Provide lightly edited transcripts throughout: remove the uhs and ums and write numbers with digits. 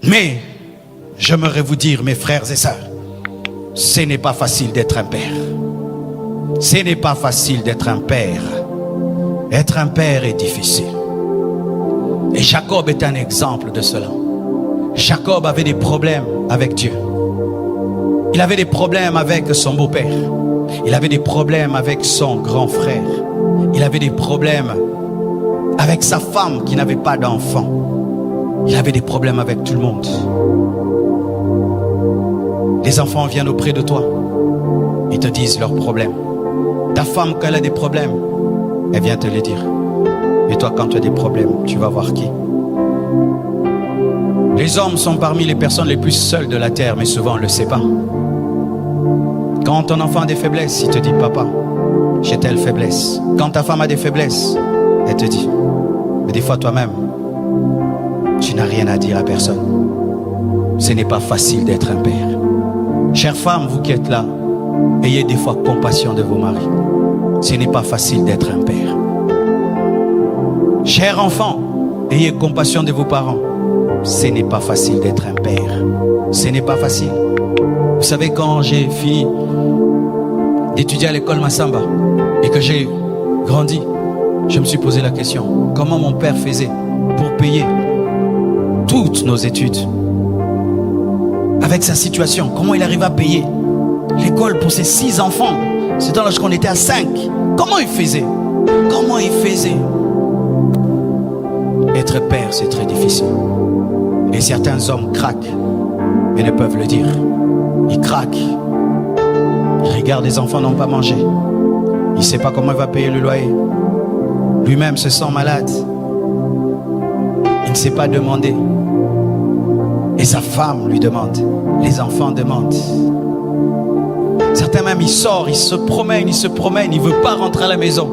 Mais j'aimerais vous dire, mes frères et sœurs, ce n'est pas facile d'être un père. Ce n'est pas facile d'être un père. Être un père est difficile. Et Jacob est un exemple de cela. Jacob avait des problèmes avec Dieu. Il avait des problèmes avec son beau-père. Il avait des problèmes avec son grand frère. Il avait des problèmes avec sa femme qui n'avait pas d'enfant. Il avait des problèmes avec tout le monde. Les enfants viennent auprès de toi. Ils te disent leurs problèmes. Ta femme, quand elle a des problèmes, elle vient te les dire. Et toi, quand tu as des problèmes, tu vas voir qui? Les hommes sont parmi les personnes les plus seules de la terre, mais souvent on ne le sait pas. Quand ton enfant a des faiblesses, il te dit, papa, j'ai telle faiblesse. Quand ta femme a des faiblesses, elle te dit. Mais des fois toi-même, tu n'as rien à dire à personne. Ce n'est pas facile d'être un père. Chères femmes, vous qui êtes là, ayez des fois compassion de vos maris. Ce n'est pas facile d'être un père. Chers enfants, ayez compassion de vos parents. Ce n'est pas facile d'être un père. Ce n'est pas facile. Vous savez, quand j'ai fini d'étudier à l'école Massamba et que j'ai grandi, je me suis posé la question, comment mon père faisait pour payer toutes nos études? Avec sa situation, comment il arrive à payer l'école pour ses 6 enfants? C'est dans l'âge qu'on était à 5. Comment il faisait? Comment il faisait? Être père, c'est très difficile. Et certains hommes craquent, mais ne peuvent le dire. Ils craquent. Ils regardent les enfants n'ont pas mangé. Il ne sait pas comment il va payer le loyer. Lui-même se sent malade. Il ne sait pas demander. Et sa femme lui demande. Les enfants demandent. Certains même, ils sortent, ils se promènent. Il ne veut pas rentrer à la maison.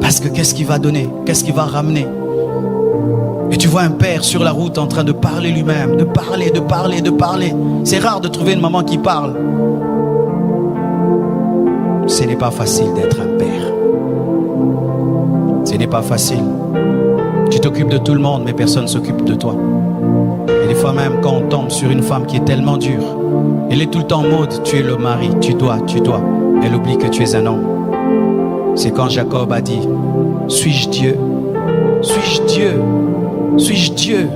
Parce que qu'est-ce qu'il va donner? Qu'est-ce qu'il va ramener? Et tu vois un père sur la route en train de parler lui-même, de parler. C'est rare de trouver une maman qui parle. Ce n'est pas facile d'être un père. Ce n'est pas facile. Tu t'occupes de tout le monde, mais personne ne s'occupe de toi. Et des fois même, quand on tombe sur une femme qui est tellement dure, elle est tout le temps en mode, tu es le mari, tu dois. Elle oublie que tu es un homme. C'est quand Jacob a dit, suis-je Dieu? Suis-je Dieu? Suis-je Dieu?